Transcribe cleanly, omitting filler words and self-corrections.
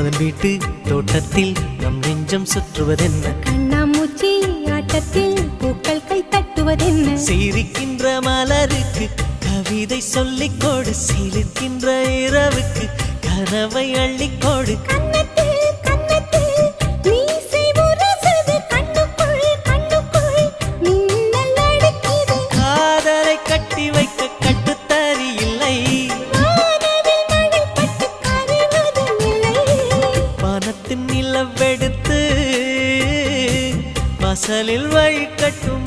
மன்மதன் வீட்டு தோட்டத்தில் நம் நெஞ்சம் சுற்றுவதென்ன கண்ணாமூச்சி ஆட்டத்தில் பூக்கள் கை தட்டுவதென்ன சிரிக்கின்ற மலருக்கு கவிதை சொல்லிக்கோடு சிரிக்கின்ற இரவுக்கு கனவை அள்ளிக்கோடு காதலை கட்டி வைக்க கட்டுத்தறி இல்லை வானத்தின் நிலவெடுத்து வாசலில் வழி கட்டும்